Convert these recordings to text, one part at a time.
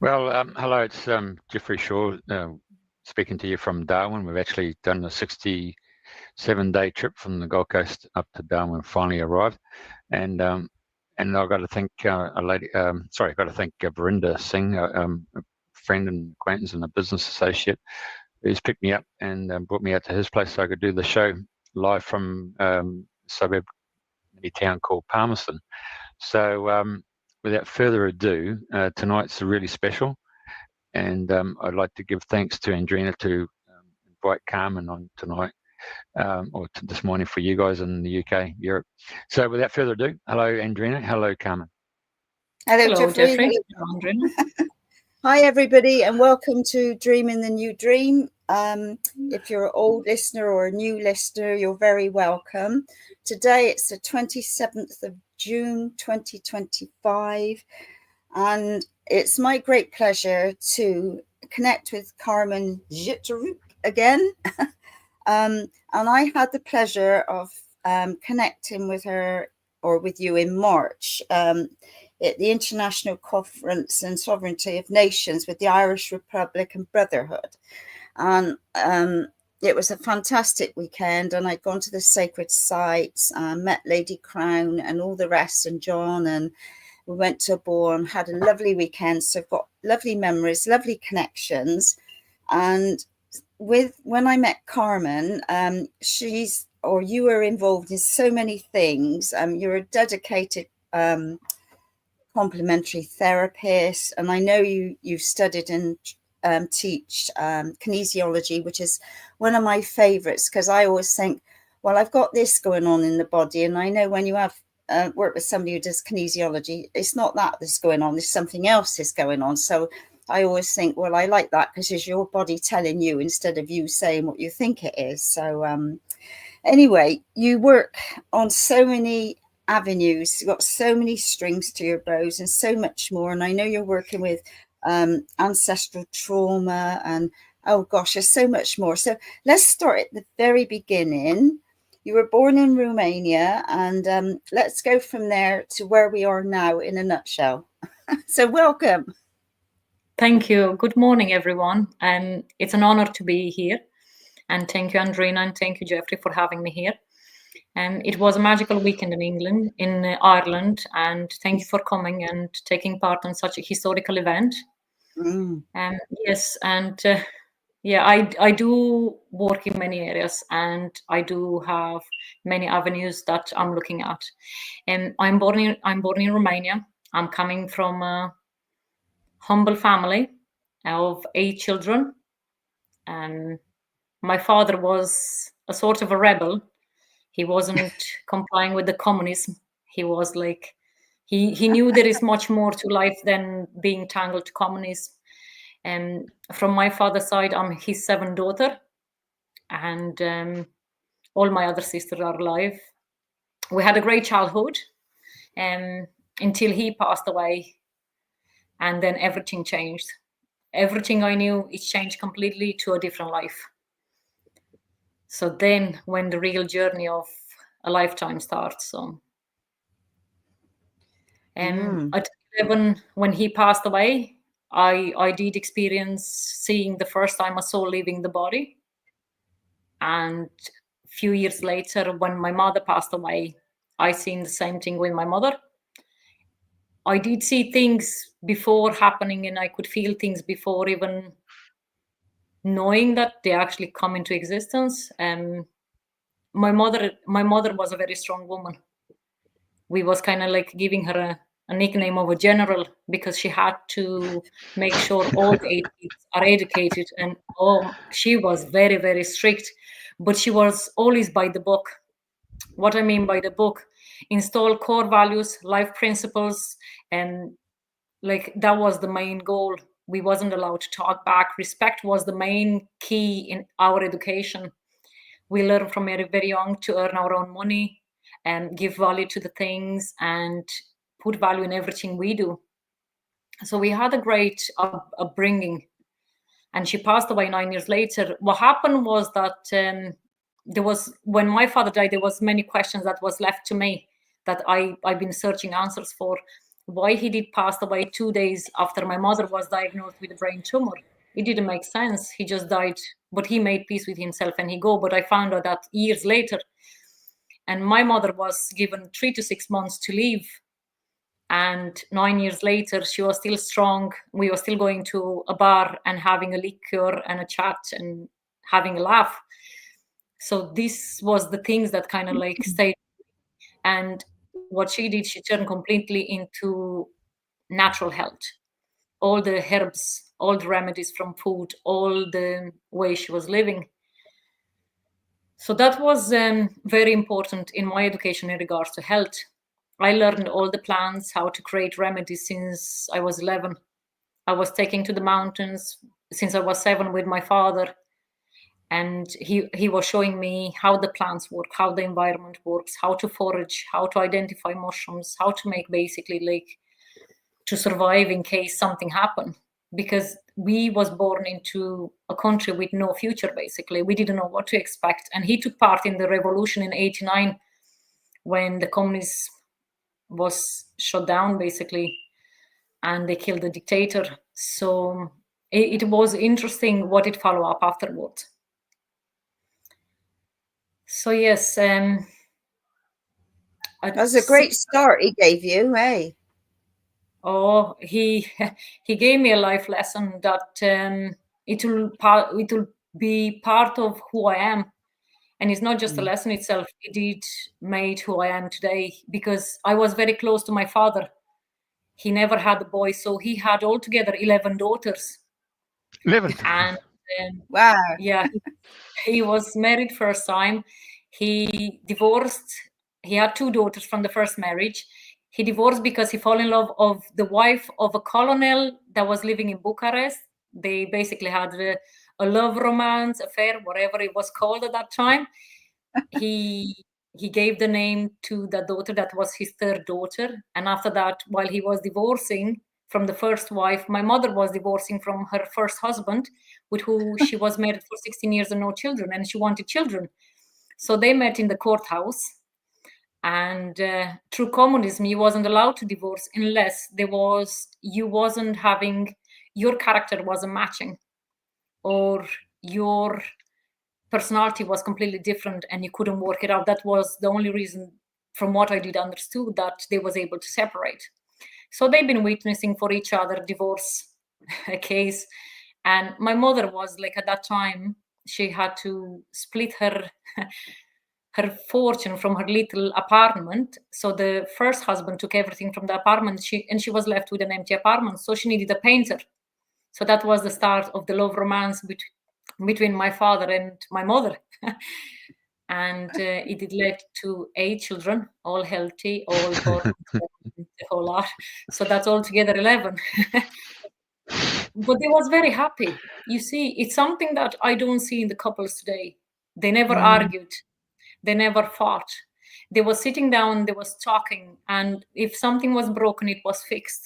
Well, hello, it's Jeffrey Shaw speaking to you from Darwin. We've actually done a 67-day trip from the Gold Coast up to Darwin, finally arrived. And I've got to thank Verinda Singh, a friend and acquaintance and a business associate, who's picked me up and brought me out to his place so I could do the show live from a suburb, mini town called Palmerston. So without further ado, tonight's really special, and I'd like to give thanks to Andrena to invite Carmen on tonight, this morning for you guys in the UK, Europe. So without further ado, hello Andrena, hello Carmen. Hello Jeffrey. Hello, Andrena. Hi everybody, and welcome to Dreaming the New Dream. If you're an old listener or a new listener, you're very welcome. Today it's the 27th of June 2025, and it's my great pleasure to connect with Carmen Jitariuc again. And I had the pleasure of connecting with her or with you in March at the International Conference on Sovereignty of Nations with the Irish Republic and Brotherhood. And it was a fantastic weekend, and I'd gone to the sacred sites, met Lady Crown and all the rest, and John, and we went to a ball and had a lovely weekend. So I've got lovely memories, lovely connections. And when I met Carmen, you were involved in so many things. You're a dedicated complementary therapist, and I know you've studied and teach kinesiology, which is one of my favorites, because I always think, well, I've got this going on in the body, and I know when you have work with somebody who does kinesiology, it's not that's going on, there's something else is going on. So I always think, well, I like that because it's your body telling you instead of you saying what you think it is. So anyway, you work on so many avenues, you've got so many strings to your bows and so much more. And I know you're working with ancestral trauma and, oh gosh, there's so much more. So let's start at the very beginning. You were born in Romania, and let's go from there to where we are now in a nutshell. So welcome. Thank you. Good morning, everyone. It's an honor to be here. And thank you, Andrena, and thank you, Jeffrey, for having me here. It was a magical weekend in Ireland, and thank you for coming and taking part in such a historical event. Yes, and I do work in many areas, and I do have many avenues that I'm looking at. I'm born in Romania. I'm coming from a humble family of 8 children, and my father was a sort of a rebel. He wasn't complying with the communism. He was like, he knew there is much more to life than being tangled to communism. And from my father's side, I'm his 7th daughter, and all my other sisters are alive. We had a great childhood until he passed away, and then everything changed. Everything I knew, it changed completely to a different life. So then when the real journey of a lifetime starts. So at 11, when he passed away, I did experience seeing the first time a soul leaving the body. And a few years later, when my mother passed away, I seen the same thing with my mother. I did see things before happening, and I could feel things before even knowing that they actually come into existence. My mother was a very strong woman. We was kind of like giving her a nickname of a general, because she had to make sure all the 8 kids are educated, and she was very, very strict, but she was always by the book. What I mean by the book, install core values, life principles, and like that was the main goal. We wasn't allowed to talk back. Respect was the main key in our education. We learn from very, very young to earn our own money and give value to the things and put value in everything we do. So we had a great upbringing. And she passed away 9 years later. What happened was that when my father died, there was many questions that was left to me that I've been searching answers for. why he did pass away 2 days after my mother was diagnosed with a brain tumor. It didn't make sense. He just died, but he made peace with himself and he go. But I found out that years later, and my mother was given 3 to 6 months to live. And 9 years later, she was still strong. We were still going to a bar and having a liquor and a chat and having a laugh. So this was the things that kind of like stayed. And what she did, she turned completely into natural health. All the herbs, all the remedies from food, all the way she was living. So that was very important in my education in regards to health. I learned all the plants, how to create remedies since I was 11. I was taking to the mountains since I was 7 with my father. And he was showing me how the plants work, how the environment works, how to forage, how to identify mushrooms, how to make basically like to survive in case something happened. Because we was born into a country with no future, basically. We didn't know what to expect. And he took part in the revolution in 89 when the communists was shut down, basically, and they killed the dictator. So it was interesting what it followed up afterwards. So yes, that's a great start he gave you, hey? Oh, he gave me a life lesson that it will be part of who I am, and it's not just a lesson itself. It did made who I am today, because I was very close to my father. He never had a boy, so he had altogether 11 daughters. 11. And wow, yeah, he was married first time. He divorced. He had 2 daughters from the first marriage. He divorced because he fell in love of the wife of a colonel that was living in Bucharest. They basically had a love romance affair, whatever it was called at that time. He gave the name to the daughter that was his 3rd daughter. And after that, while he was divorcing from the first wife, my mother was divorcing from her first husband, with who she was married for 16 years and no children, and she wanted children. So they met in the courthouse. And through communism, you wasn't allowed to divorce unless you wasn't having, your character wasn't matching, or your personality was completely different and you couldn't work it out. That was the only reason, from what I did understood, that they was able to separate. So they've been witnessing for each other divorce case. And my mother was like, at that time, she had to split her fortune from her little apartment. So the first husband took everything from the apartment, and she was left with an empty apartment. So she needed a painter. So that was the start of the love romance between my father and my mother. And it did lead to 8 children, all healthy, all born, the whole lot. So that's altogether 11. But they was very happy. You see, it's something that I don't see in the couples today. They never argued. They never fought. They were sitting down, they was talking, and if something was broken, it was fixed.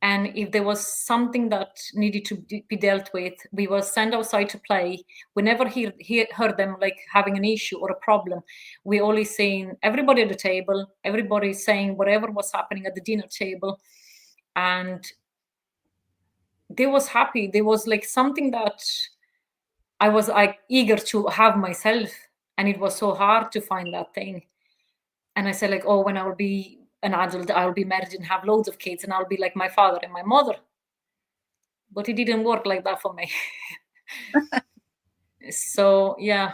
And if there was something that needed to be dealt with, we were sent outside to play. We never heard them like having an issue or a problem. We always saying, everybody at the table, everybody saying whatever was happening at the dinner table. And they was happy. There was like something that I was like eager to have myself. And it was so hard to find that thing. And I said like, oh, when I will be an adult, I'll be married and have loads of kids, and I'll be like my father and my mother. But it didn't work like that for me. So yeah,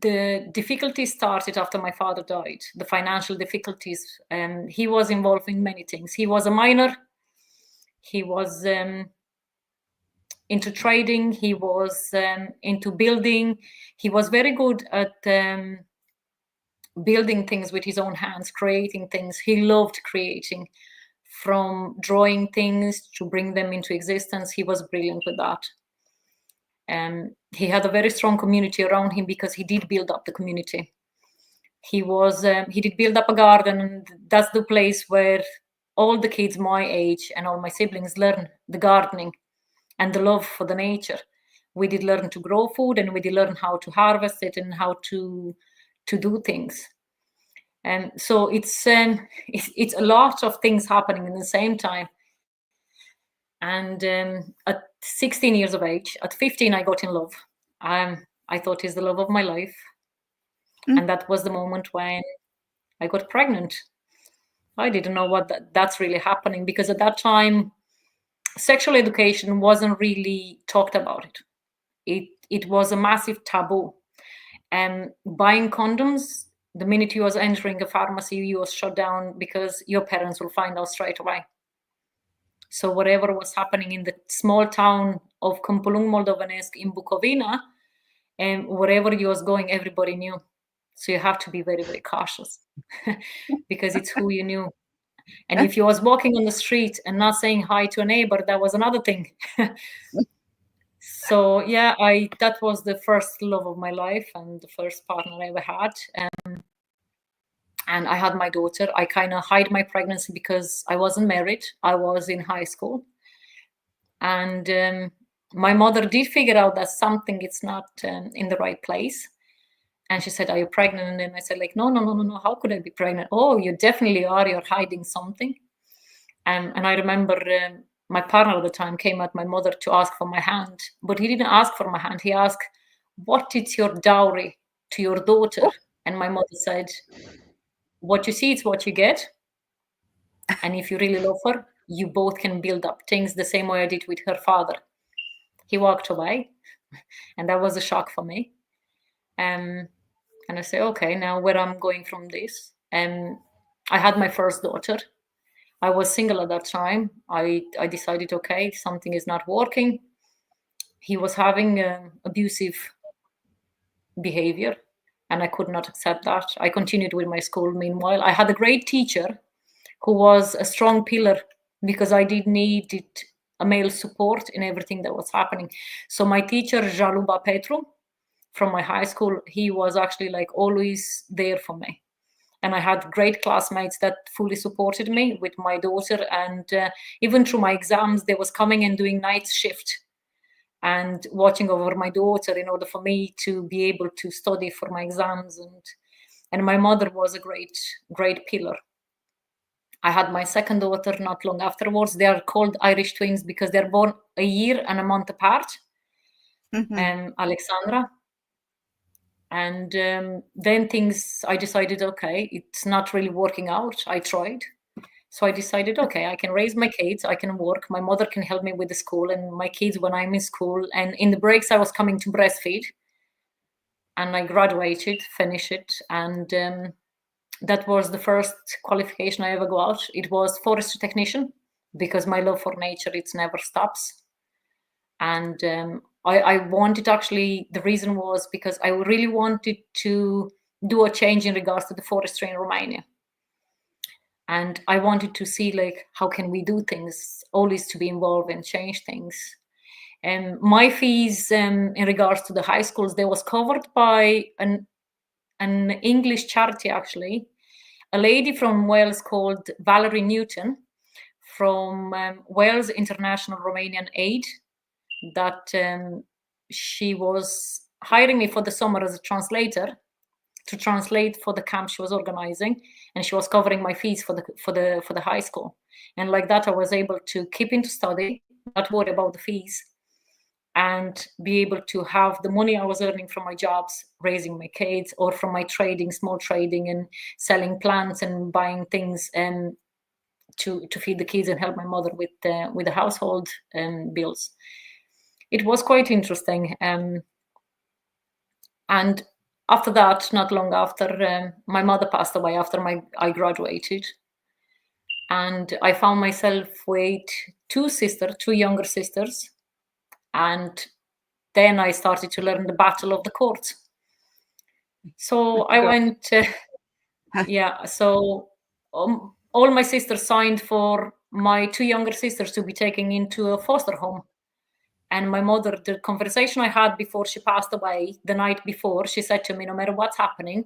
the difficulties started after my father died. The financial difficulties. He was involved in many things. He was a miner. He was into trading. He was into building. He was very good at building things with his own hands, creating things. He loved creating, from drawing things to bring them into existence. He was brilliant with that. He had a very strong community around him because he did build up the community. He did build up a garden, and that's the place where all the kids my age and all my siblings learn the gardening and the love for the nature. We did learn to grow food, and we did learn how to harvest it and how to do things. And so it's a lot of things happening in the same time. And at 16 years of age, at 15, I got in love. I thought it's the love of my life. And that was the moment when I got pregnant. I didn't know what that's really happening, because at that time, sexual education wasn't really talked about it was a massive taboo. And buying condoms, the minute you was entering a pharmacy, you was shut down because your parents will find out straight away. So whatever was happening in the small town of Kumpulung Moldovanesc in Bukovina, and wherever you was going, everybody knew. So you have to be very, very cautious because it's who you knew. And if you was walking on the street and not saying hi to a neighbor, that was another thing. So yeah, that was the first love of my life and the first partner I ever had. And I had my daughter. I kind of hid my pregnancy because I wasn't married. I was in high school. And my mother did figure out that something is not in the right place. And she said, "Are you pregnant?" And then I said, like, no. How could I be pregnant? Oh, you definitely are. You're hiding something. And I remember my partner at the time came at my mother to ask for my hand, but he didn't ask for my hand. He asked, "What is your dowry to your daughter?" And my mother said, "What you see is what you get. And if you really love her, you both can build up things the same way I did with her father." He walked away, and that was a shock for me. And I say, okay, now where I'm going from this. And I had my first daughter. I was single at that time. I decided, okay, something is not working. He was having abusive behavior, and I could not accept that. I continued with my school. Meanwhile, I had a great teacher who was a strong pillar, because I did need a male support in everything that was happening. So my teacher, Jaluba Petru, from my high school, he was actually like always there for me. And I had great classmates that fully supported me with my daughter. And even through my exams, they was coming and doing night shift and watching over my daughter in order for me to be able to study for my exams. And my mother was a great pillar. I had my second daughter not long afterwards. They are called Irish twins because they're born a year and a month apart. Alexandra. And then I decided, okay, it's not really working out. I tried. So I decided, okay, I can raise my kids, I can work, my mother can help me with the school and my kids when I'm in school. And in the breaks, I was coming to breastfeed. And I graduated, finished it. And that was the first qualification I ever got. It was forestry technician, because my love for nature, it never stops. And I wanted, actually, the reason was because I really wanted to do a change in regards to the forestry in Romania. And I wanted to see, like, how can we do things, always to be involved and change things. And my fees in regards to the high schools, they was covered by an English charity, actually. A lady from Wales called Valerie Newton from Wales International Romanian Aid, that she was hiring me for the summer as a translator to translate for the camp she was organizing, and she was covering my fees for the high school. And like that, I was able to keep into study, not worry about the fees, and be able to have the money I was earning from my jobs, raising my kids, or from my trading, small trading, and selling plants and buying things to feed the kids and help my mother with the household bills. It was quite interesting. And after that, not long after, my mother passed away after I graduated. And I found myself with two younger sisters. And then I started to learn the battle of the courts. So I went, so all my sisters signed for my two younger sisters to be taken into a foster home. And my mother, the conversation I had before she passed away, the night before, she said to me, no matter what's happening,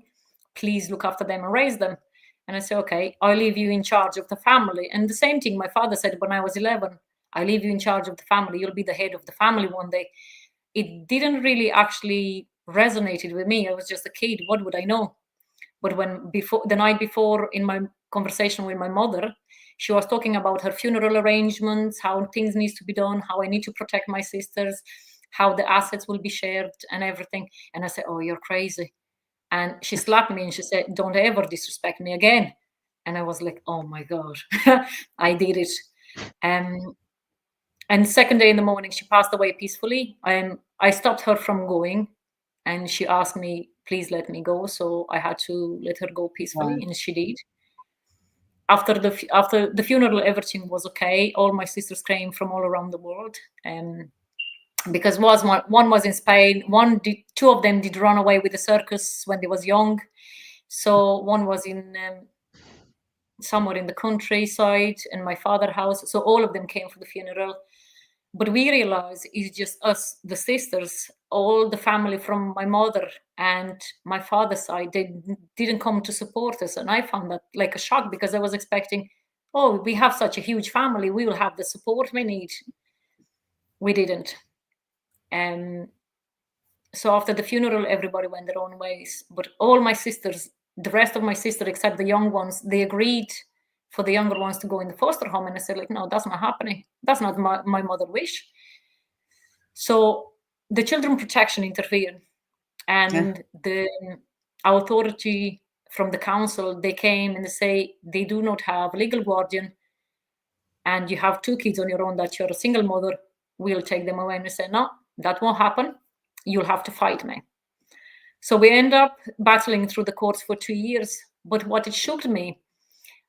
please look after them and raise them. And I said, okay, I'll leave you in charge of the family. And the same thing my father said when I was 11, I leave you in charge of the family. You'll be the head of the family one day. It didn't really actually resonate with me. I was just a kid. What would I know? But the night before, in my conversation with my mother, she was talking about her funeral arrangements, how things need to be done, how I need to protect my sisters, how the assets will be shared and everything. And I said, oh, you're crazy. And she slapped me and she said, don't ever disrespect me again. And I was like, oh my God, I did it. And second day in the morning, she passed away peacefully. I stopped her from going, and she asked me, please let me go. So I had to let her go peacefully, and she did. After the funeral, everything was okay. All my sisters came from all around the world. Because one was in Spain, two of them did run away with the circus when they was young. So one was in somewhere in the countryside in my father's house. So all of them came for the funeral. But we realized it's just us, the sisters, all the family from my mother and my father's side, they didn't come to support us. And I found that like a shock, because I was expecting, oh, we have such a huge family, we will have the support we need. We didn't. So after the funeral, everybody went their own ways. But all my sisters, the rest of my sisters, except the young ones, they agreed for the younger ones to go in the foster home. And I said, like, no, that's not happening. That's not my mother's wish. So the children protection interfered. And the authority from the council, they came and they say they do not have a legal guardian, and you have 2 kids on your own, that you're a single mother, we'll take them away. And I said, no, that won't happen. You'll have to fight me. So we end up battling through the courts for 2 years. But what it shocked me,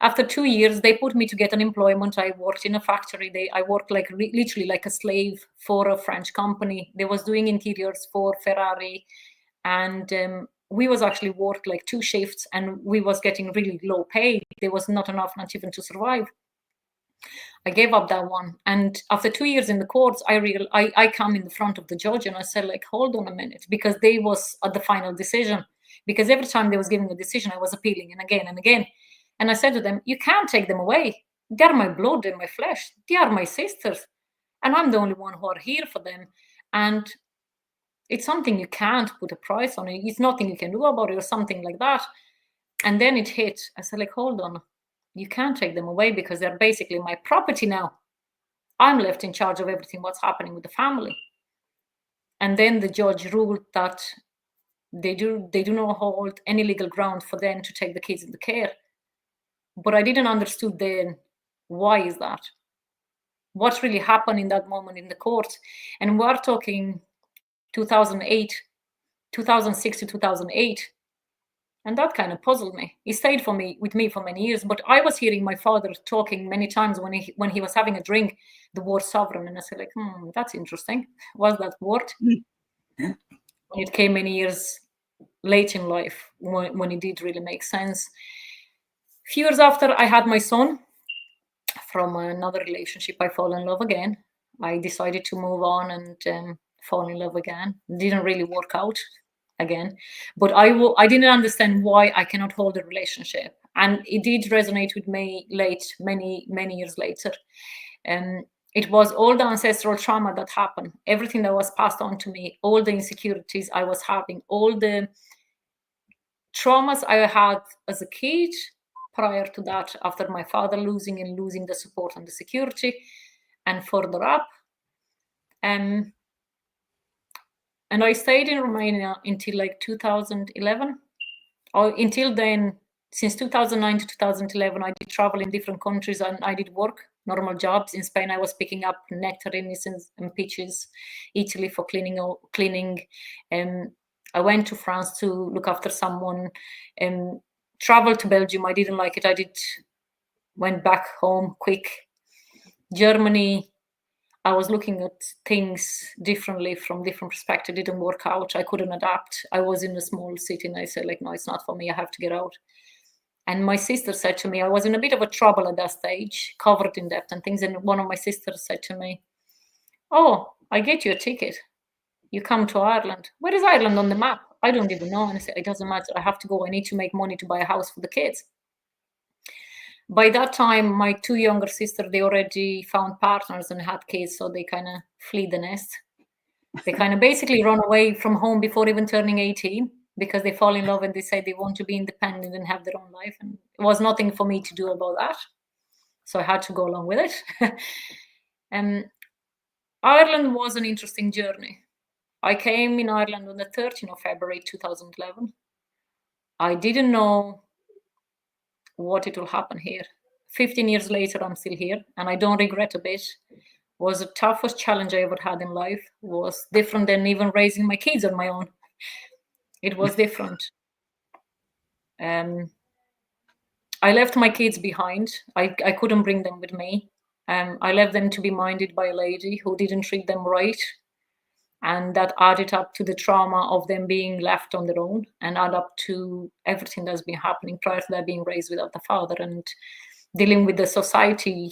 after 2 years, they put me to get unemployment. I worked in a factory. I worked like literally like a slave for a French company. They was doing interiors for Ferrari. And we was actually worked like 2 shifts, and we was getting really low pay. There was not enough, not even to survive. I gave up that one. And after 2 years in the courts, I come in the front of the judge and I said, like, hold on a minute, because they was at the final decision. Because every time they was giving a decision, I was appealing and again and again. And I said to them, you can't take them away. They're my blood and my flesh. They are my sisters. And I'm the only one who are here for them. And it's something you can't put a price on it. It's nothing you can do about it or something like that. And then it hit. I said, like, hold on. You can't take them away, because they're basically my property now. I'm left in charge of everything what's happening with the family. And then the judge ruled that they do not hold any legal ground for them to take the kids in the care. But I didn't understand then, why is that? What really happened in that moment in the court? And we're talking 2006 to 2008. And that kind of puzzled me. He stayed with me for many years. But I was hearing my father talking many times when he was having a drink, the word sovereign. And I said, like, that's interesting. What's that word? And it came many years late in life when it did really make sense. A few years after I had my son from another relationship, I fell in love again. I decided to move on and fall in love again. It didn't really work out again, but I didn't understand why I cannot hold a relationship, and it did resonate with me many years later. It was all the ancestral trauma that happened, everything that was passed on to me, all the insecurities I was having, all the traumas I had as a kid prior to that, after my father losing the support and the security, and further up. And I stayed in Romania until like 2011. Or until then, since 2009 to 2011, I did travel in different countries and I did work, normal jobs. In Spain, I was picking up nectarines and peaches. Italy for cleaning. I went to France to look after someone. Traveled to Belgium. I didn't like it. Went back home quick. Germany. I was looking at things differently from different perspectives. It didn't work out. I couldn't adapt. I was in a small city and I said, like, no, it's not for me. I have to get out. And my sister said to me, I was in a bit of a trouble at that stage, covered in debt and things. And one of my sisters said to me, oh, I get you a ticket. You come to Ireland. Where is Ireland on the map? I don't even know. And I said, it doesn't matter. I have to go. I need to make money to buy a house for the kids. By that time, my 2 younger sisters, they already found partners and had kids, so they kind of flee the nest. They kind of basically run away from home before even turning 18. because they fall in love and they say they want to be independent and have their own life. And it was nothing for me to do about that. So I had to go along with it. Ireland was an interesting journey. I came in Ireland on the 13th of February 2011. I didn't know what it will happen here. 15 years later, I'm still here, and I don't regret a bit. It was the toughest challenge I ever had in life. It was different than even raising my kids on my own. It was different. I left my kids behind. I couldn't bring them with me. I left them to be minded by a lady who didn't treat them right. And that added up to the trauma of them being left on their own, and add up to everything that's been happening prior to that, being raised without the father and dealing with the society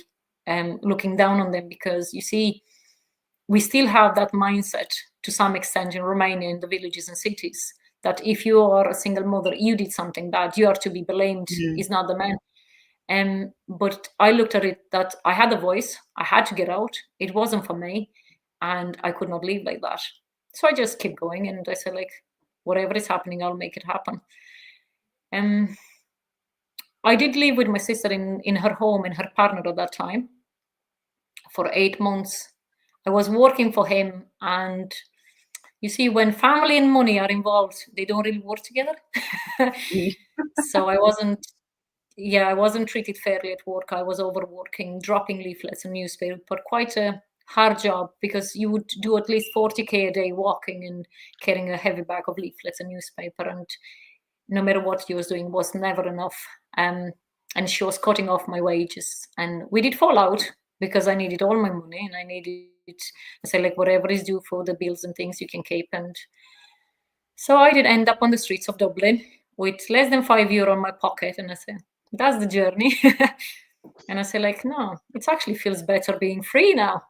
looking down on them. Because you see, we still have that mindset to some extent in Romania, in the villages and cities, that if you are a single mother, you did something bad, you are to be blamed, is not the man. But I looked at it that I had a voice, I had to get out, it wasn't for me, and I could not live like that. So I just kept going, and I said, like, whatever is happening, I'll make it happen. I did live with my sister in her home and her partner at that time for 8 months. I was working for him, and you see, when family and money are involved, they don't really work together. So I wasn't treated fairly at work. I was overworking, dropping leaflets and newspaper, but quite a hard job, because you would do at least 40k a day walking and carrying a heavy bag of leaflets and newspaper, and no matter what she was doing was never enough. And she was cutting off my wages, and we did fall out because I needed all my money, and I said, like, whatever is due for the bills and things you can keep. And so I did end up on the streets of Dublin with less than €5 in my pocket, and I said, that's the journey. And I said, like, no, it actually feels better being free now.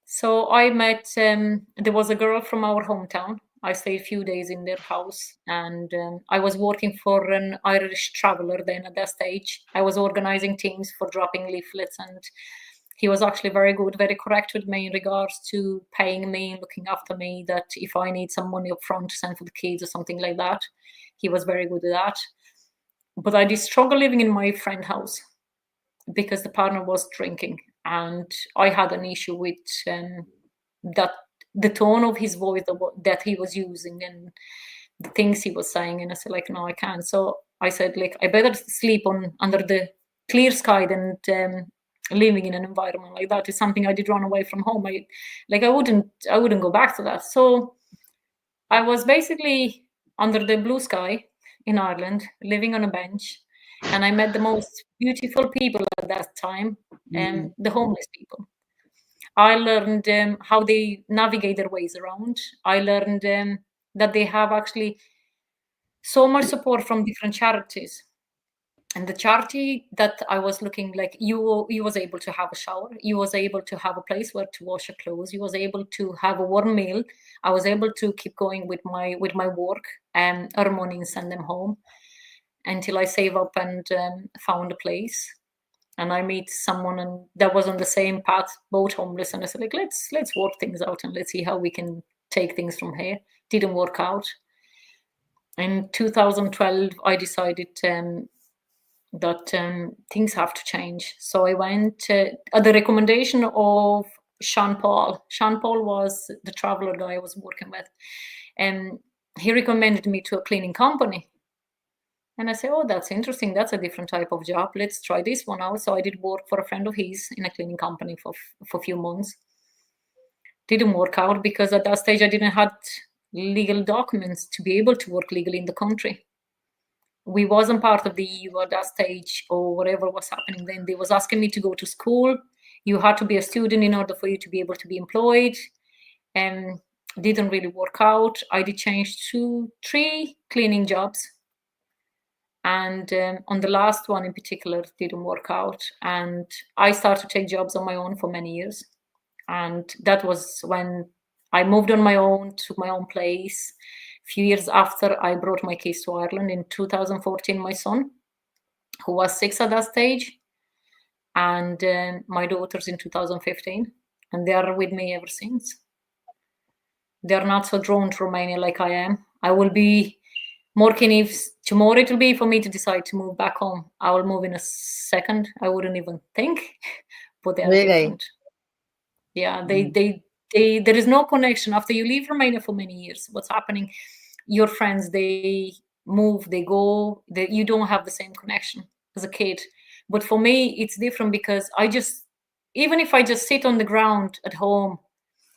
So I met, there was a girl from our hometown. I stayed a few days in their house, and I was working for an Irish traveler then at that stage. I was organizing teams for dropping leaflets, and he was actually very good, very correct with me in regards to paying me and looking after me, that if I need some money up front to send for the kids or something like that, he was very good at that. But I did struggle living in my friend's house because the partner was drinking, and I had an issue with that, the tone of his voice that he was using and the things he was saying. And I said, like, no, I can't. So I said, like, I better sleep under the clear sky than living in an environment like that. Is something I did run away from home. I wouldn't go back to that. So I was basically under the blue sky in Ireland, living on a bench, and I met the most beautiful people at that time, the homeless people. I learned how they navigate their ways around. I learned that they have actually so much support from different charities. And the charity that I was looking, like, you was able to have a shower, you was able to have a place where to wash your clothes, you was able to have a warm meal. I was able to keep going with my work and earn money and send them home until I save up and found a place. And I meet someone, and that was on the same path, both homeless. And I said, like, let's work things out and let's see how we can take things from here. Didn't work out. In 2012, I decided that things have to change. So I went at the recommendation of Sean Paul. Sean Paul was the traveler guy I was working with. And he recommended me to a cleaning company. And I said, oh, that's interesting. That's a different type of job. Let's try this one out. So I did work for a friend of his in a cleaning company for a few months. Didn't work out because at that stage I didn't have legal documents to be able to work legally in the country. We wasn't part of the EU at that stage, or whatever was happening then. They was asking me to go to school. You had to be a student in order for you to be able to be employed. And didn't really work out. I did change to 3 cleaning jobs. And on the last one in particular, it didn't work out. And I started to take jobs on my own for many years. And that was when I moved on my own, took my own place. A few years after, I brought my kids to Ireland. In 2014, my son, who was 6 at that stage, and my daughters in 2015. And they are with me ever since. They're not so drawn to Romania like I am. I will be more keen if tomorrow it will be for me to decide to move back home. I will move in a second. I wouldn't even think, but they are different. Yeah, there is no connection. After you leave Romania for many years, what's happening? Your friends, they move, they go, you don't have the same connection as a kid. But for me, it's different because even if I just sit on the ground at home,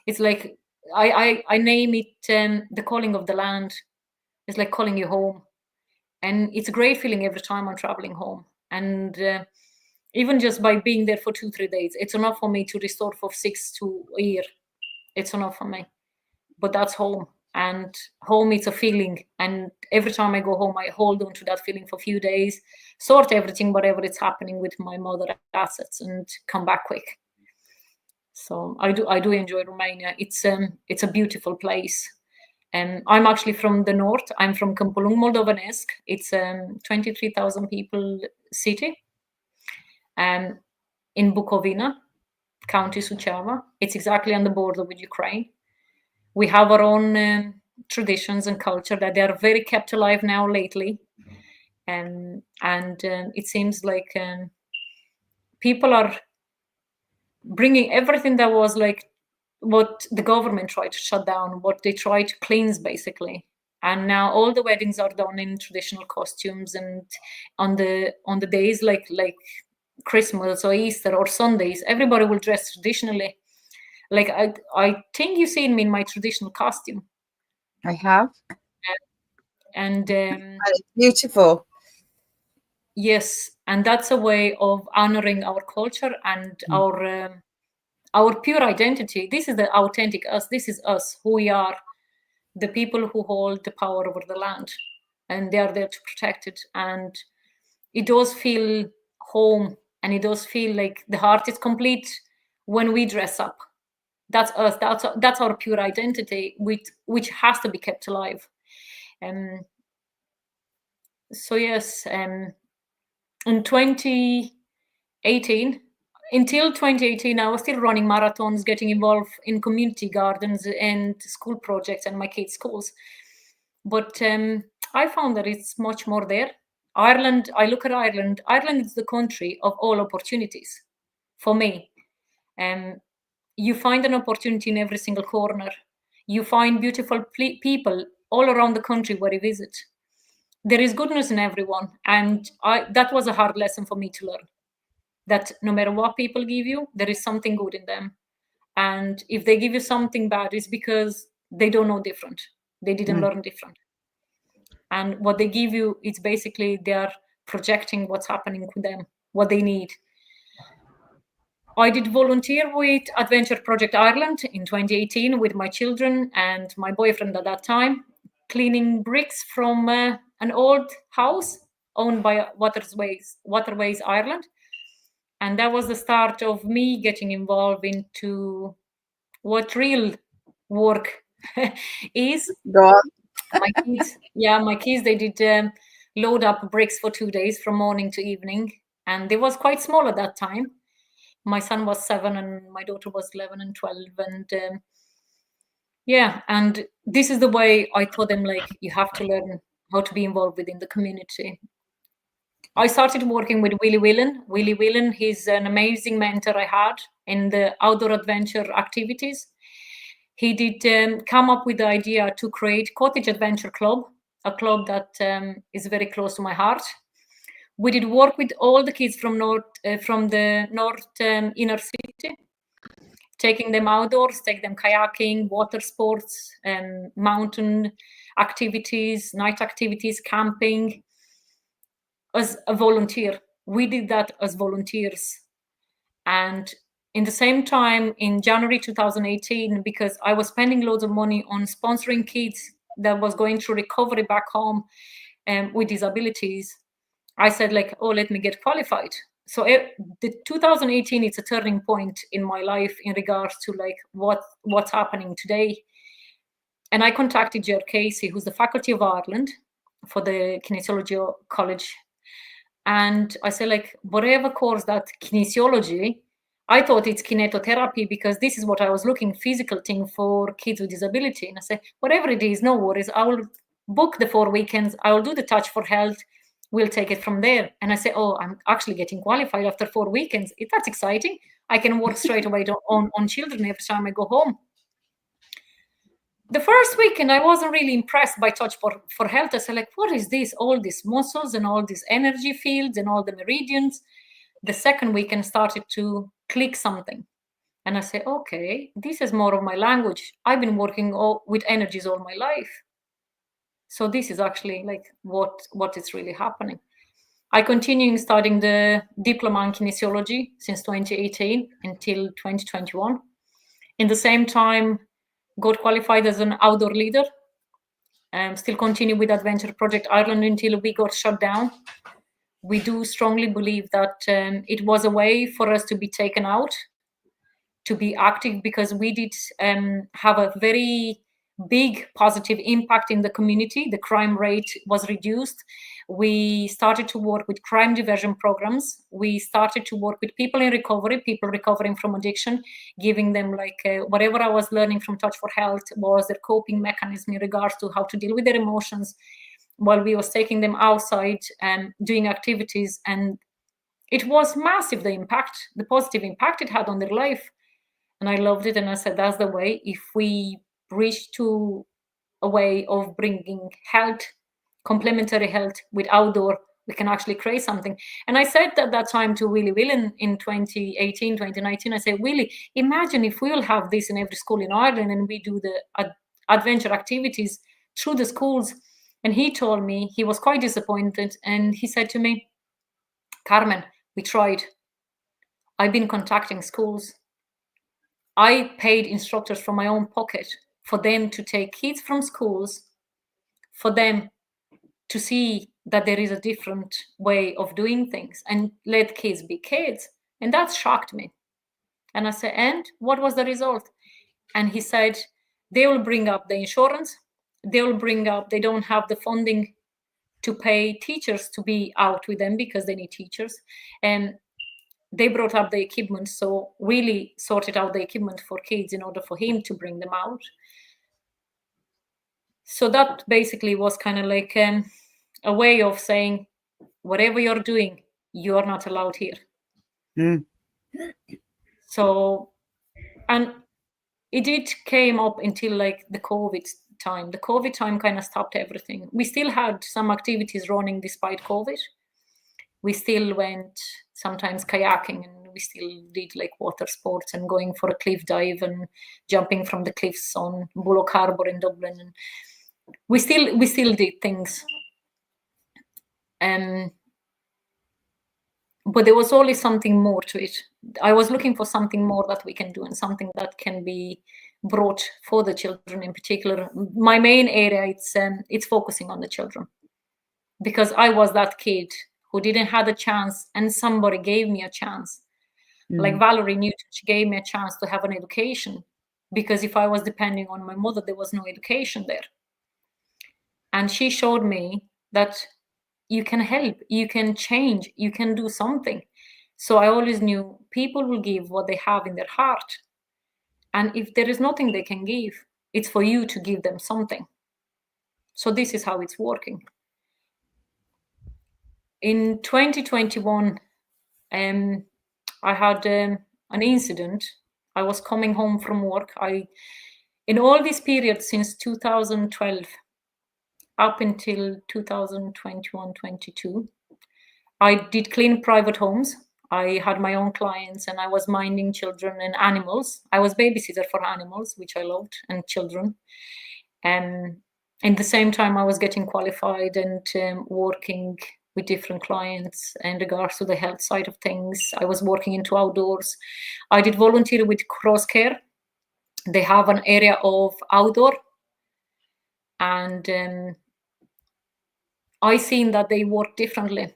it's like I name it the calling of the land. It's like calling you home. And it's a great feeling every time I'm traveling home. And even just by being there for 2-3 days, it's enough for me to restore for 6 to a year. It's enough for me. But that's home. And home, it's a feeling. And every time I go home, I hold on to that feeling for a few days, sort everything, whatever it's happening with my mother assets, and come back quick. So I do enjoy Romania. It's a beautiful place. I'm actually from the north. I'm from Câmpulung Moldovenesc. It's 23,000 people city. In Bukovina, County Suceava. It's exactly on the border with Ukraine. We have our own traditions and culture that they are very kept alive now lately. And it seems like people are bringing everything that was like what the government tried to shut down, what they tried to cleanse, basically. And now all the weddings are done in traditional costumes, and on the days like Christmas or Easter or Sundays, everybody will dress traditionally. Like I think you've seen me in my traditional costume. I have. And it's beautiful. Yes, and that's a way of honoring our culture and our pure identity. This is the authentic us. This is us, who we are, the people who hold the power over the land, and they are there to protect it. And it does feel home, and it does feel like the heart is complete when we dress up. That's us. That's our pure identity, which has to be kept alive. So yes, in 2018. Until 2018, I was still running marathons, getting involved in community gardens and school projects and my kids' schools. But I found that it's much more there. Ireland, I look at Ireland. Ireland is the country of all opportunities for me. You find an opportunity in every single corner. You find beautiful people all around the country where you visit. There is goodness in everyone. And that was a hard lesson for me to learn. That no matter what people give you, there is something good in them. And if they give you something bad, it's because they don't know different. They didn't learn different. And what they give you, it's basically they are projecting what's happening with them, what they need. I did volunteer with Adventure Project Ireland in 2018 with my children and my boyfriend at that time, cleaning bricks from an old house owned by Waterways Ireland. And that was the start of me getting involved into what real work is. Go on. My kids, they did load up bricks for 2 days from morning to evening. And they was quite small at that time. My son was 7 and my daughter was 11 and 12. And and this is the way I told them, like, you have to learn how to be involved within the community. I started working with Willie Whelan. Willie Whelan, he's an amazing mentor I had in the outdoor adventure activities. He did come up with the idea to create Cottage Adventure Club, a club that is very close to my heart. We did work with all the kids from the north inner city, taking them outdoors, take them kayaking, water sports, mountain activities, night activities, camping. As a volunteer, we did that as volunteers. And in the same time, in January 2018, because I was spending loads of money on sponsoring kids that was going through recovery back home with disabilities, I said, like, oh, let me get qualified. So the 2018, it's a turning point in my life in regards to like what's happening today. And I contacted Ger Casey, who's the faculty of Ireland for the Kinesiology College. And I said, like, whatever course that kinesiology, I thought it's kinetotherapy because this is what I was looking, physical thing for kids with disability. And I said, whatever it is, no worries. I will book the 4 weekends. I will do the Touch for Health. We'll take it from there. And I say, oh, I'm actually getting qualified after 4 weekends. That's exciting. I can work straight away on children every time I go home. The first weekend, I wasn't really impressed by Touch for Health. I said, like, what is this? All these muscles and all these energy fields and all the meridians. The second weekend started to click something. And I said, okay, this is more of my language. I've been working with energies all my life. So this is actually like what is really happening. I continued studying the diploma in kinesiology since 2018 until 2021. In the same time, got qualified as an outdoor leader. Still continue with Adventure Project Ireland until we got shut down. We do strongly believe that it was a way for us to be taken out, to be active, because we did have a very big positive impact in the community. The crime rate was reduced. We started to work with crime diversion programs. We started to work with people in recovery, people recovering from addiction, giving them like whatever I was learning from Touch for Health was their coping mechanism in regards to how to deal with their emotions, while we was taking them outside and doing activities. And it was massive, the impact, the positive impact it had on their life. And I loved it. And I said, that's the way. If we reach to a way of bringing health, complementary health with outdoor, we can actually create something. And I said at that time to Willie Willen in 2018, 2019, I said, Willie, imagine if we will have this in every school in Ireland and we do the adventure activities through the schools. And he told me he was quite disappointed. And he said to me, Carmen, we tried. I've been contacting schools. I paid instructors from my own pocket for them to take kids from schools, for them to see that there is a different way of doing things and let kids be kids. And that shocked me. And I said, and what was the result? And he said, they will bring up the insurance. They will bring up, they don't have the funding to pay teachers to be out with them because they need teachers. And they brought up the equipment, so really sorted out the equipment for kids in order for him to bring them out. So that basically was kind of like a way of saying, whatever you're doing, you're not allowed here. Mm. So, and it came up until like the COVID time. The COVID time kind of stopped everything. We still had some activities running despite COVID. We still went sometimes kayaking, and we still did like water sports and going for a cliff dive and jumping from the cliffs on Bullock Harbour in Dublin. And we still did things. But there was always something more to it. I was looking for something more that we can do and something that can be brought for the children in particular. My main area, it's focusing on the children, because I was that kid who didn't have a chance, and somebody gave me a chance. Like Valerie Newton, she gave me a chance to have an education, because if I was depending on my mother, there was no education there. And she showed me that you can help, you can change, you can do something. So I always knew people will give what they have in their heart. And if there is nothing they can give, it's for you to give them something. So this is how it's working. In 2021, I had an incident. I was coming home from work. In all this period since 2012 up until 2021-22, I did clean private homes. I had my own clients, and I was minding children and animals. I was babysitter for animals, which I loved, and children. And in the same time, I was getting qualified and working with different clients in regards to the health side of things. I was working into outdoors. I did volunteer with Cross Care. They have an area of outdoor, and I seen that they work differently.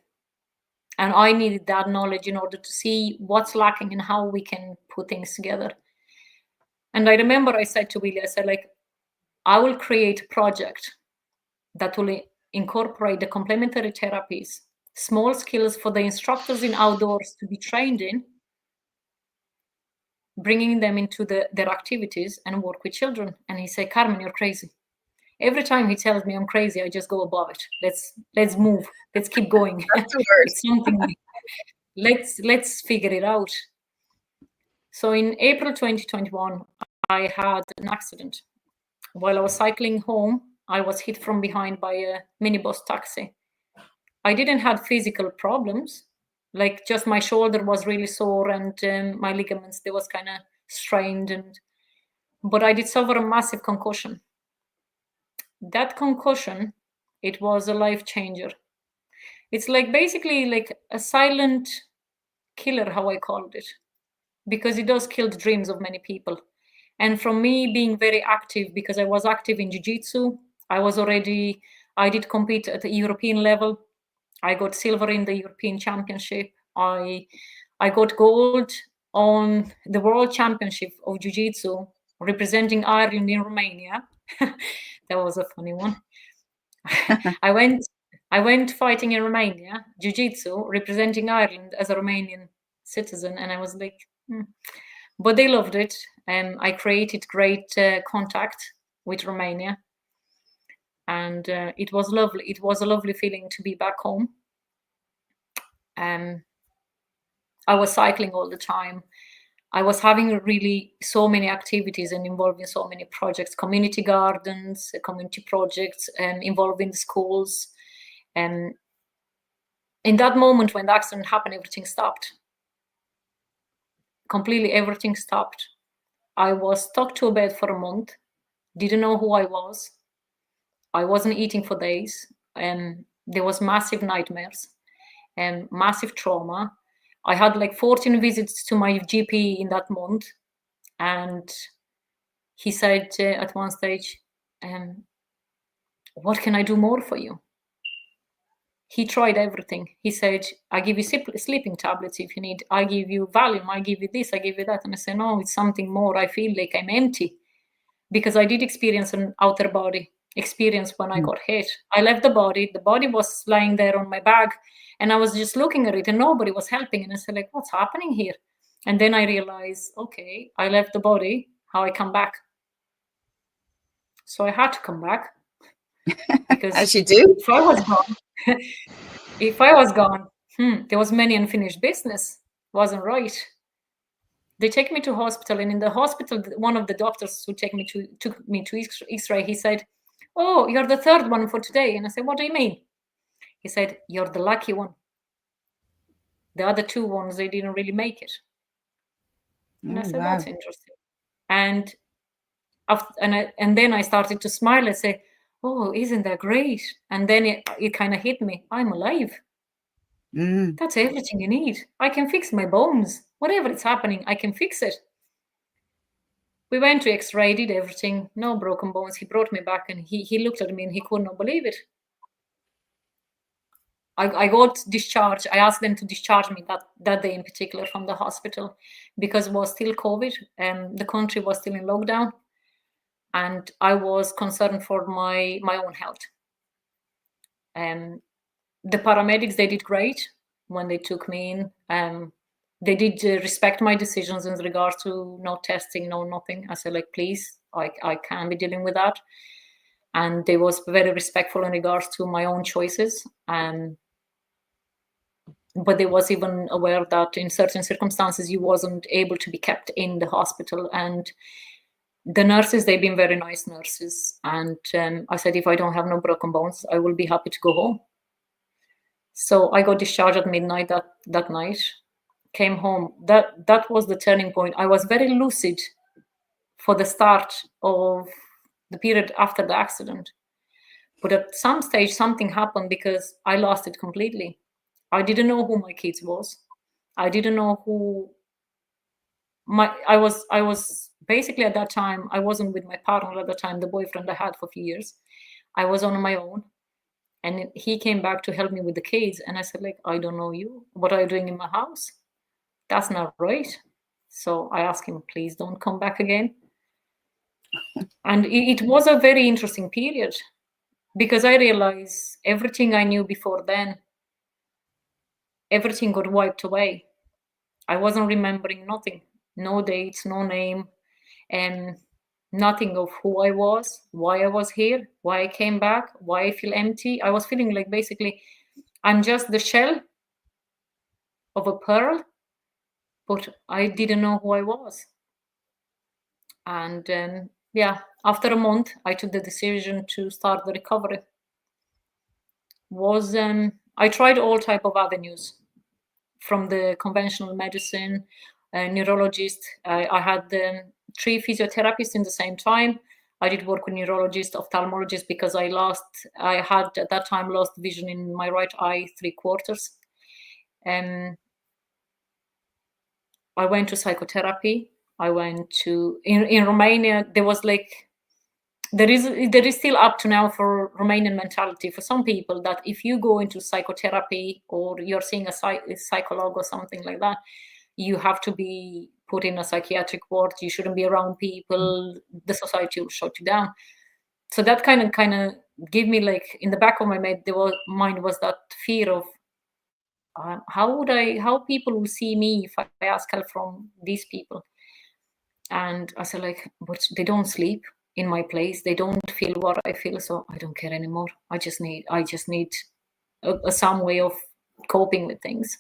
And I needed that knowledge in order to see what's lacking and how we can put things together. And I remember I said to Willie, I said, like, I will create a project that will incorporate the complementary therapies, small skills for the instructors in outdoors to be trained in, bringing them into their activities and work with children. And he said, Carmen, you're crazy. Every time he tells me I'm crazy, I just go above it. Let's move. Let's keep going. It's something. Let's figure it out. So in April 2021, I had an accident. While I was cycling home, I was hit from behind by a minibus taxi. I didn't have physical problems, like just my shoulder was really sore and my ligaments, they was kind of strained, but I did suffer a massive concussion. That concussion, it was a life changer. It's like basically like a silent killer, how I called it, because it does kill the dreams of many people. And from me being very active, because I was active in jiu-jitsu, I did compete at the European level. I got silver in the European Championship. I got gold on the World Championship of Jiu-Jitsu, representing Ireland in Romania. That was a funny one. I went fighting in Romania, Jiu-Jitsu, representing Ireland as a Romanian citizen, and I was like, But they loved it, and I created great contact with Romania, and it was lovely. It was a lovely feeling to be back home. I was cycling all the time. I was having really so many activities and involving so many projects, community gardens, community projects, and involving schools. And in that moment when the accident happened, everything stopped. Completely everything stopped. I was stuck to a bed for a month, didn't know who I was. I wasn't eating for days, and there was massive nightmares and massive trauma. I had like 14 visits to my GP in that month, and he said at one stage, what can I do more for you? He tried everything. He said, I give you sleeping tablets if you need. I give you Valium. I give you this. I give you that. And I said, no, it's something more. I feel like I'm empty, because I did experience an outer body experience when I got hit. I left the body. The body was lying there on my bag, and I was just looking at it, and nobody was helping. And I said, like, what's happening here? And then I realized, okay, I left the body. How I come back? So I had to come back. Because as you do. If I was gone, there was many unfinished business. Wasn't right. They take me to hospital, and in the hospital, one of the doctors who took me to Eire, he said, oh, you're the third one for today. And I said, what do you mean? He said, you're the lucky one. The other two ones, they didn't really make it. And I said, wow. That's interesting. And then I started to smile and say, oh, isn't that great? And then it kind of hit me. I'm alive. That's everything you need. I can fix my bones. Whatever is happening, I can fix it. We went to X-ray, did everything. No broken bones. He brought me back, and he looked at me and he could not believe it. I got discharged. I asked them to discharge me that day in particular from the hospital, because it was still COVID and the country was still in lockdown. And I was concerned for my own health. The paramedics, they did great when they took me in. They did respect my decisions in regards to no testing, no nothing. I said, like, please, I can't be dealing with that. And they was very respectful in regards to my own choices. But they was even aware that in certain circumstances, you wasn't able to be kept in the hospital. And the nurses, they've been very nice nurses. And I said, if I don't have no broken bones, I will be happy to go home. So I got discharged at midnight that night, came home. That was the turning point. I was very lucid for the start of the period after the accident. But at some stage, something happened, because I lost it completely. I didn't know who my kids was. I didn't know who I was basically at that time, I wasn't with my partner at the time, the boyfriend I had for a few years. I was on my own. And he came back to help me with the kids. And I said, like, I don't know you. What are you doing in my house? That's not right. So I asked him, please don't come back again. And it was a very interesting period, because I realized everything I knew before then, everything got wiped away. I wasn't remembering nothing. No dates, no name. And nothing of who I was, why I was here, why I came back, why I feel empty. I was feeling like basically I'm just the shell of a pearl, but I didn't know who I was. And after a month, I took the decision to start the recovery. I tried all type of avenues, from the conventional medicine, neurologist. I had 3 physiotherapists in the same time. I did work with neurologist, ophthalmologist, because I had at that time lost vision in my right eye 3/4. I went to psychotherapy. I went to in Romania. There was like there is still up to now for Romanian mentality for some people that if you go into psychotherapy or you're seeing a psycholog or something like that, you have to be put in a psychiatric ward. You shouldn't be around people. The society will shut you down. So that kind of gave me, like, in the back of my mind was that fear of how people will see me if I ask help from these people. And I said, like, but they don't sleep in my place. They don't feel what I feel, so I don't care anymore. I just need some way of coping with things.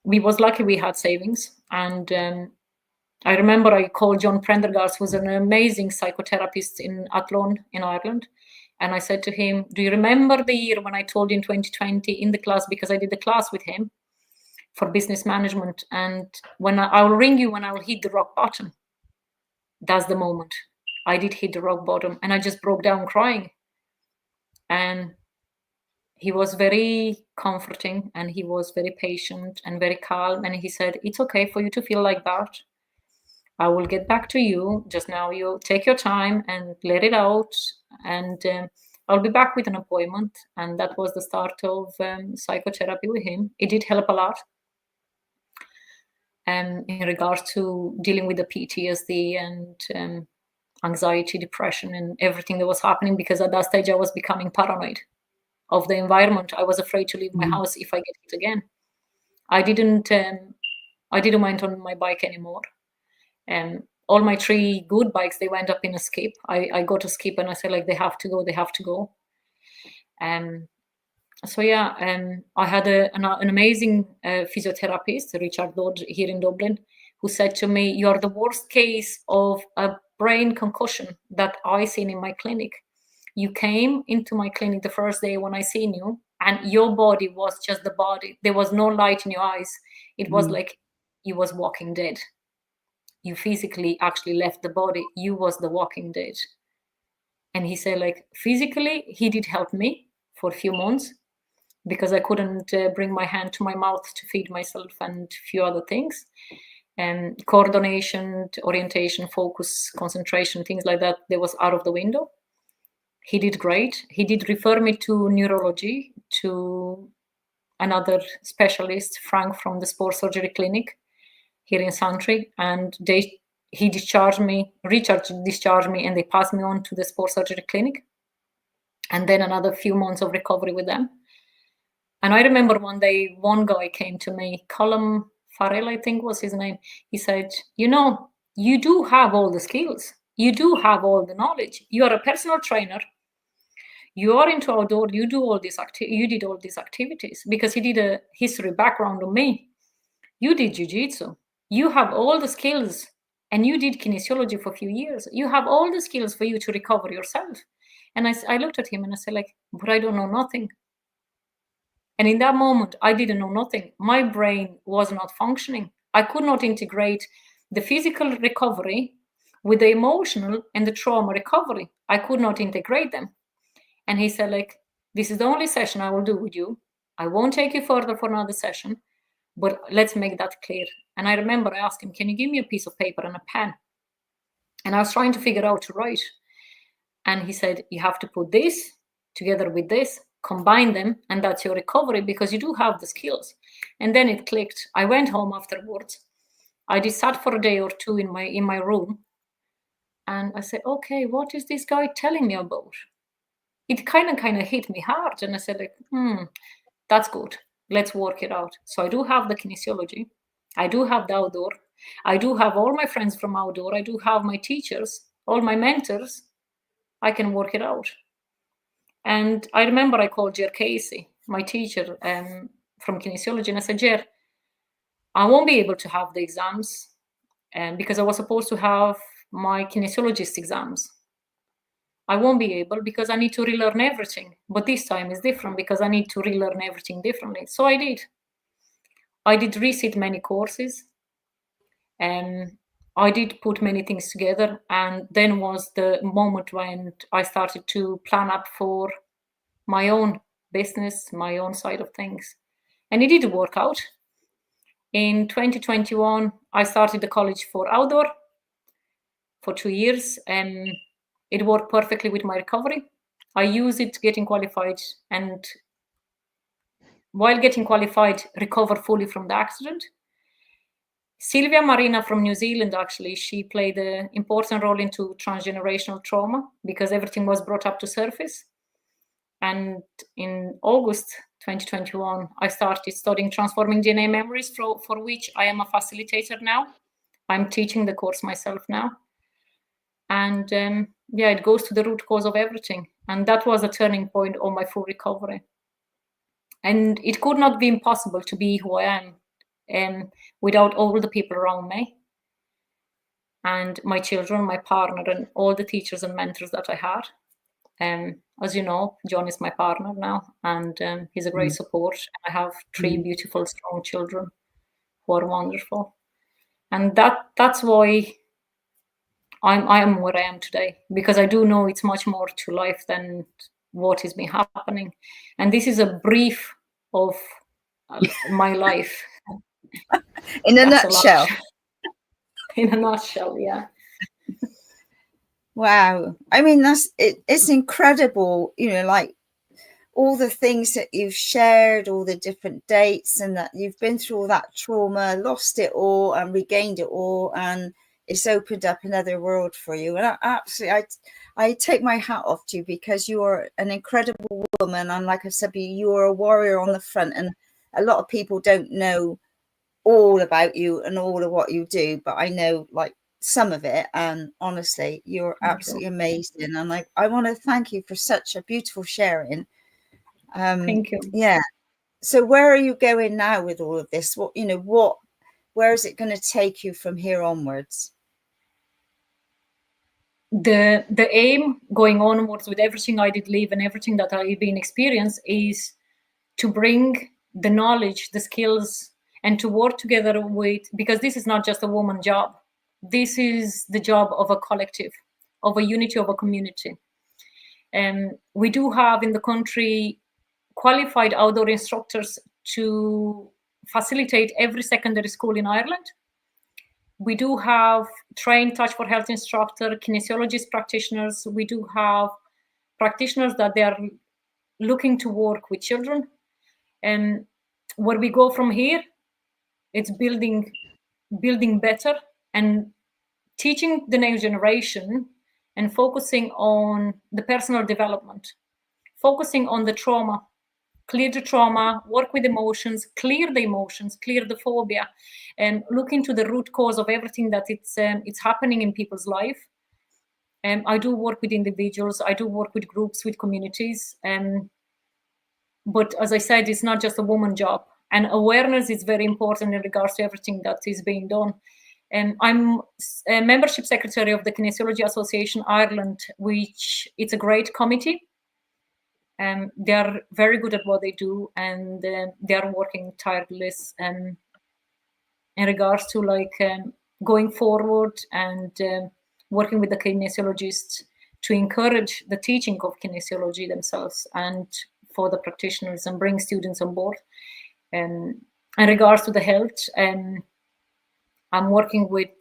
We was lucky we had savings, and I remember I called John Prendergast, who's an amazing psychotherapist in Athlone in Ireland, and I said to him, do you remember the year when I told you in 2020 in the class, because I did the class with him for business management, and when I'll ring you when I will hit the rock bottom. That's the moment. I did hit the rock bottom, and I just broke down crying. And he was very comforting, and he was very patient and very calm. And he said, it's okay for you to feel like that. I will get back to you. Just now you take your time and let it out. And I'll be back with an appointment. And that was the start of psychotherapy with him. It did help a lot. In regards to dealing with the PTSD and anxiety, depression, and everything that was happening, because at that stage I was becoming paranoid of the environment. I was afraid to leave my house if I get hit again. I didn't went on my bike anymore. All my 3 good bikes, they went up in a skip. I got a skip, and I said, like, they have to go. I had an amazing physiotherapist, Richard Dodd, here in Dublin, who said to me, you're the worst case of a brain concussion that I seen in my clinic. You came into my clinic the first day when I seen you, and your body was just the body. There was no light in your eyes. It was like you was walking dead. You physically actually left the body. You was the walking dead. And he said, like, physically, he did help me for a few months, because I couldn't bring my hand to my mouth to feed myself and a few other things. Coordination, orientation, focus, concentration, things like that, they was out of the window. He did great. He did refer me to neurology, to another specialist, Frank, from the sports surgery clinic here in Santry. And Richard discharged me, and they passed me on to the sports surgery clinic. And then another few months of recovery with them. And I remember one day, one guy came to me, Colm Farrell, I think was his name. He said, you do have all the skills. You do have all the knowledge. You are a personal trainer. You are into outdoor. You do all these you did all these activities, because he did a history background on me. You did jiu-jitsu. You have all the skills, and you did kinesiology for a few years. You have all the skills for you to recover yourself. And I looked at him and I said, like, but I don't know nothing. And in that moment, I didn't know nothing. My brain was not functioning. I could not integrate the physical recovery with the emotional and the trauma recovery. I could not integrate them. And he said, like, this is the only session I will do with you. I won't take you further for another session, but let's make that clear. And I remember I asked him, can you give me a piece of paper and a pen? And I was trying to figure out to write. And he said, you have to put this together with this, combine them, and that's your recovery, because you do have the skills. And then it clicked. I went home afterwards. I just sat for a day or two in my room, and I said, okay, what is this guy telling me about? It kind of hit me hard, and I said, like, that's good. Let's work it out. So I do have the kinesiology. I do have the outdoor. I do have all my friends from outdoor. I do have my teachers. all my mentors, I can work it out. And I remember I called Jer Casey, my teacher from kinesiology, and I said, Jer, I won't be able to have the exams because I was supposed to have my kinesiologist exams. I won't be able because I need to relearn everything. But this time is different because I need to relearn everything differently. So I did. I did resit many courses. And I did put many things together. And then was the moment when I started to plan up for my own business, my own side of things. And it did work out. In 2021, I started the college for outdoor for 2 years, and it worked perfectly with my recovery. I used it getting qualified, and while getting qualified, recover fully from the accident. Silvia Marina from New Zealand, actually, she played an important role into transgenerational trauma because everything was brought up to surface. And in August 2021, I started studying transforming DNA memories, for which I am a facilitator now. I'm teaching the course myself now. And yeah, it goes to the root cause of everything. And that was a turning point on my full recovery. And it could not be impossible to be who I am without all the people around me. And my children, my partner, and all the teachers and mentors that I had. As you know, John is my partner now, and he's a great support. I have 3 beautiful, strong children who are wonderful. And that's why I am where I am today, because I do know it's much more to life than what has been happening. And this is a brief of my life. In a nutshell. In a nutshell, yeah. Wow. I mean, it's incredible, you know, like all the things that you've shared, all the different dates, and that you've been through all that trauma, lost it all and regained it all, and it's opened up another world for you. And I take my hat off to you, because you are an incredible woman. And like I said, you are a warrior on the front, and a lot of people don't know all about you and all of what you do, but I know like some of it, and honestly, you're absolutely amazing. And I want to thank you for such a beautiful sharing. Thank you. Yeah. So where are you going now with all of this? Where is it going to take you from here onwards? The aim going onwards with everything I did live and everything that I've been experienced is to bring the knowledge, the skills, and to work together with, because this is not just a woman job. This is the job of a collective, of a unity, of a community. And we do have in the country qualified outdoor instructors to facilitate every secondary school in Ireland. We do have trained Touch for Health instructor, kinesiologist practitioners. We do have practitioners that they are looking to work with children. And where we go from here, it's building better and teaching the next generation and focusing on the personal development, focusing on the trauma, clear the trauma, work with emotions, clear the emotions, clear the phobia, and look into the root cause of everything that it's happening in people's life. I do work with individuals, I do work with groups, with communities. But as I said, it's not just a woman job. And awareness is very important in regards to everything that is being done. I'm a membership secretary of the Kinesiology Association Ireland, which it's a great committee. They are very good at what they do, and they are working tireless in regards to going forward and working with the kinesiologists to encourage the teaching of kinesiology themselves and for the practitioners, and bring students on board. In regards to the health, I'm working with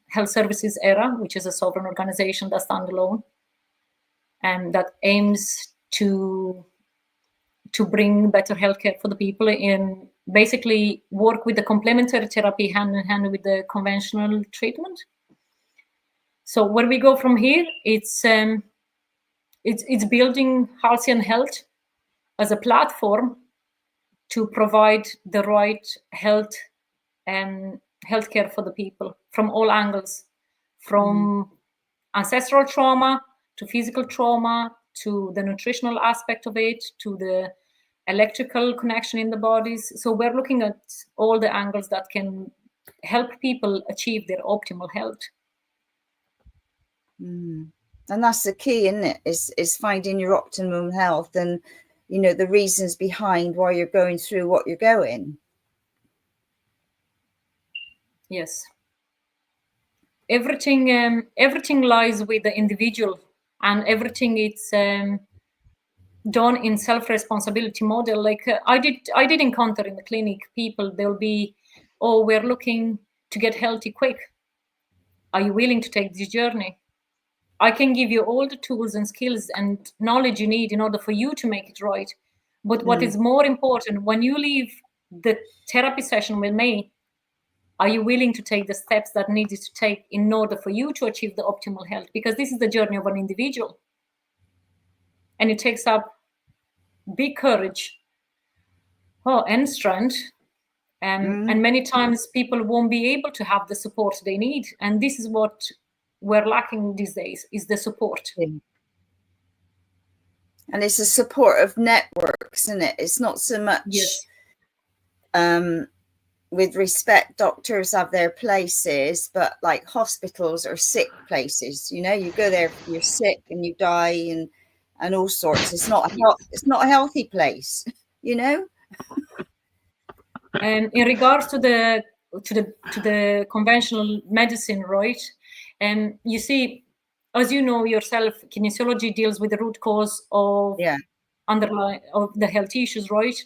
Health Services Eire, which is a sovereign organization that stands alone and that aims to bring better healthcare for the people, and basically work with the complementary therapy hand in hand with the conventional treatment. So where we go from here, it's building Halcyon Health as a platform to provide the right health and healthcare for the people from all angles, from ancestral trauma, to physical trauma, to the nutritional aspect of it, to the electrical connection in the bodies. So we're looking at all the angles that can help people achieve their optimal health. And that's the key, isn't it? Is finding your optimum health and, you know, the reasons behind why you're going through what you're going. Yes. Everything lies with the individual, and everything it's done in self-responsibility model. Like I did encounter in the clinic people, they'll be, oh, we're looking to get healthy quick. Are you willing to take this journey? I can give you all the tools and skills and knowledge you need in order for you to make it right. But what is more important, when you leave the therapy session with me, are you willing to take the steps that needed to take in order for you to achieve the optimal health? Because this is the journey of an individual. And it takes up big courage and strength. And many times people won't be able to have the support they need. And this is what we're lacking these days, is the support. And it's a supportive network, isn't it? It's not so much, with respect, doctors have their places, but like hospitals are sick places. You know, you go there, you're sick and you die and all sorts. It's not a healthy place, you know. And in regards to the conventional medicine, right? And you see, as you know yourself, kinesiology deals with the root cause of underlying of the health issues, right?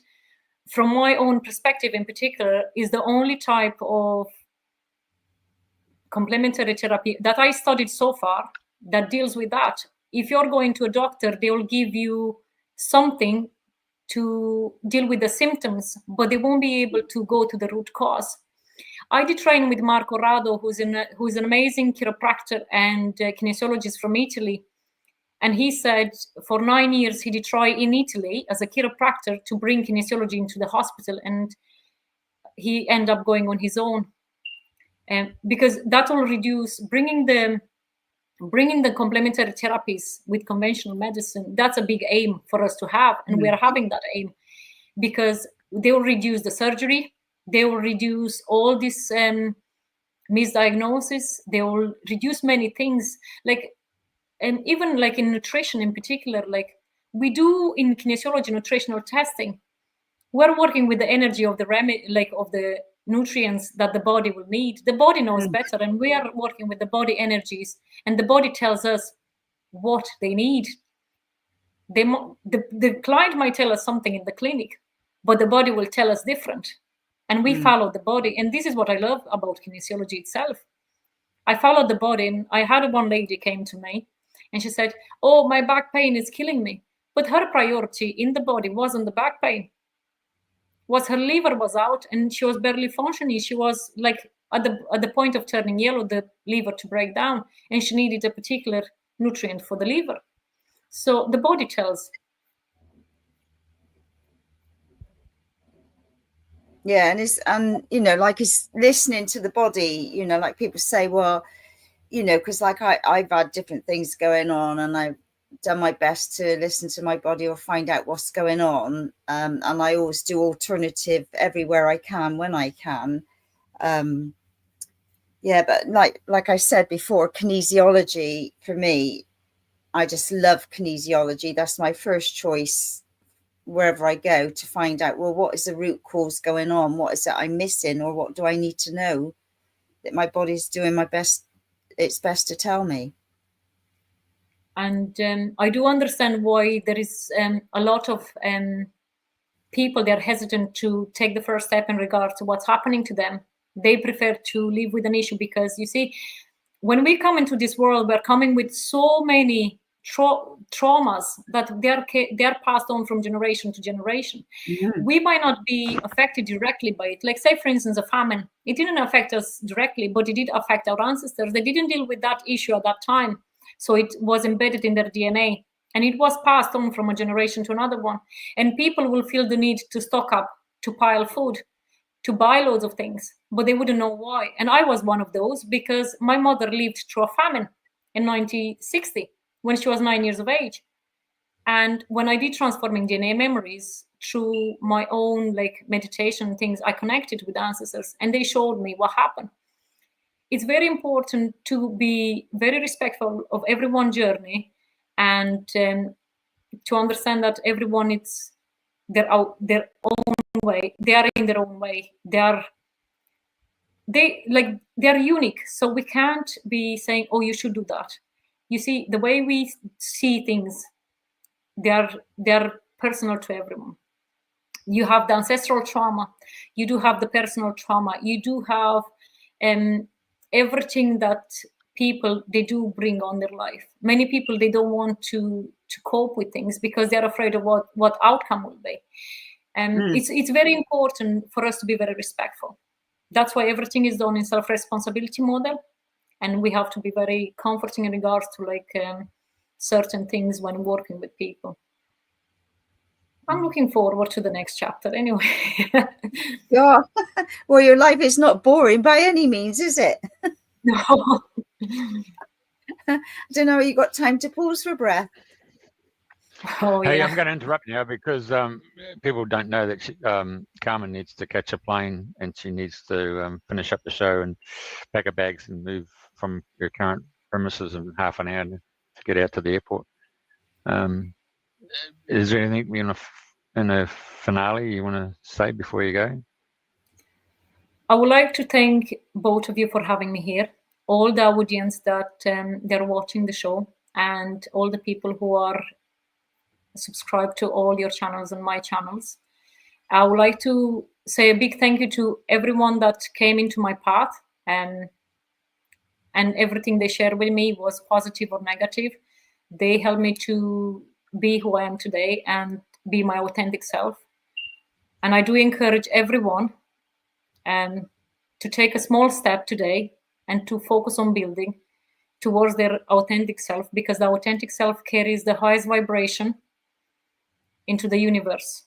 From my own perspective in particular, is the only type of complementary therapy that I studied so far that deals with that. If you're going to a doctor, they will give you something to deal with the symptoms, but they won't be able to go to the root cause. I did train with Marco Rado, who's an amazing chiropractor and kinesiologist from Italy. And he said for 9 years, he did try in Italy as a chiropractor to bring kinesiology into the hospital. And he ended up going on his own. Because that will reduce, bringing the complementary therapies with conventional medicine, that's a big aim for us to have. And we are having that aim because they will reduce the surgery. They will reduce all this misdiagnosis. They will reduce many things. And even like in nutrition in particular, like we do in kinesiology nutritional testing, we're working with the energy of the nutrients that the body will need. The body knows better, and we are working with the body energies, and the body tells us what they need. The client might tell us something in the clinic, but the body will tell us different, and we follow the body. And this is what I love about kinesiology itself. I followed the body, and I had one lady came to me, and she said, "Oh, my back pain is killing me." But her priority in the body wasn't the back pain. Was her liver was out and she was barely functioning. She was like at the point of turning yellow, the liver to break down, and she needed a particular nutrient for the liver. So the body tells. Yeah, and you know, like it's listening to the body. You know, like people say, well, you know, because like I've had different things going on, and I've done my best to listen to my body or find out what's going on. And I always do alternative everywhere I can when I can. But like I said before, kinesiology for me, I just love kinesiology. That's my first choice wherever I go, to find out, well, what is the root cause going on? What is it I'm missing, or what do I need to know that my body's doing its best to tell me? And I do understand why there is a lot of people, they're hesitant to take the first step in regards to what's happening to them. They prefer to live with an issue because, you see, when we come into this world, we're coming with so many traumas that they're passed on from generation to generation. We might not be affected directly by it. Like, say, for instance, a famine. It didn't affect us directly, but it did affect our ancestors. They didn't deal with that issue at that time. So it was embedded in their DNA, and it was passed on from a generation to another one. And people will feel the need to stock up, to pile food, to buy loads of things, but they wouldn't know why. And I was one of those, because my mother lived through a famine. in 1960 when she was 9 years of age. And when I did transforming DNA memories through my own like meditation things, I connected with ancestors and they showed me what happened. It's very important to be very respectful of everyone's journey and to understand that everyone is their own way. They are in their own way. They are unique. So we can't be saying, oh, you should do that. You see, the way we see things, they are personal to everyone. You have the ancestral trauma, you do have the personal trauma, you do have everything that people, they do bring on their life. Many people, they don't want to cope with things because they're afraid of what outcome will be. And it's very important for us to be very respectful. That's why everything is done in self-responsibility model, and we have to be very comforting in regards to like certain things when working with people. I'm looking forward to the next chapter anyway. Yeah. Well, your life is not boring by any means, is it? No. I don't know, you got time to pause for breath? Oh, hey, yeah. I'm going to interrupt now because people don't know that Carmen needs to catch a plane and she needs to finish up the show and pack her bags and move from your current premises in half an hour to get out to the airport. Is there anything in a finale you want to say before you go? I would like to thank both of you for having me here, all the audience that they're watching the show, and all the people who are subscribed to all your channels and my channels. I would like to say a big thank you to everyone that came into my path, and everything they shared with me was positive or negative. They helped me to be who I am today and be my authentic self. And I do encourage everyone to take a small step today and to focus on building towards their authentic self, because the authentic self carries the highest vibration into the universe.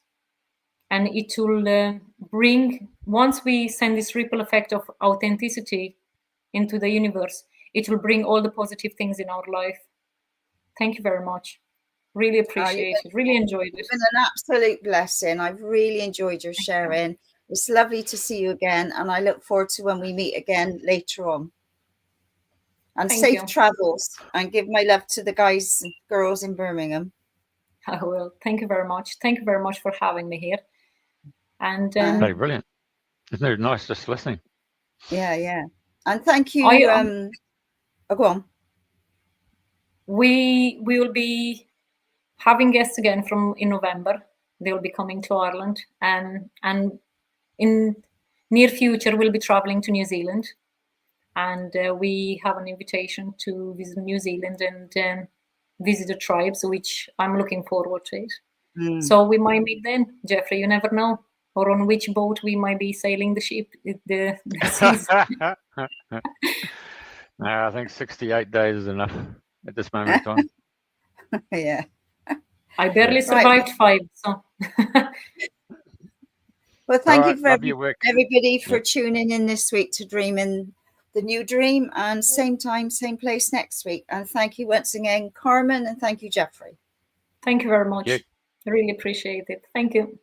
And it will bring, once we send this ripple effect of authenticity into the universe, it will bring all the positive things in our life. Thank you very much. Really appreciate it. Really enjoyed it. It's been an absolute blessing. I've really enjoyed your sharing. It's lovely to see you again, and I look forward to when we meet again later on. And safe travels, and give my love to the guys and girls in Birmingham. I will. Thank you very much. Thank you very much for having me here. And very brilliant. Isn't it nice just listening? Yeah. And thank you. Go on. We will be having guests again in November. They will be coming to Ireland, and in near future we'll be traveling to New Zealand, and we have an invitation to visit New Zealand and visit the tribes, which I'm looking forward to it. So we might meet then, Jeffrey. You never know, or on which boat we might be sailing the ship. The seas. No, I think 68 days is enough at this moment in time. Yeah. I barely survived 5, so. Well, thank you for everybody for tuning in this week to Dreaming the New Dream, and same time, same place next week. And thank you once again, Carmen, and thank you, Jeffrey. Thank you very much. I really appreciate it. Thank you.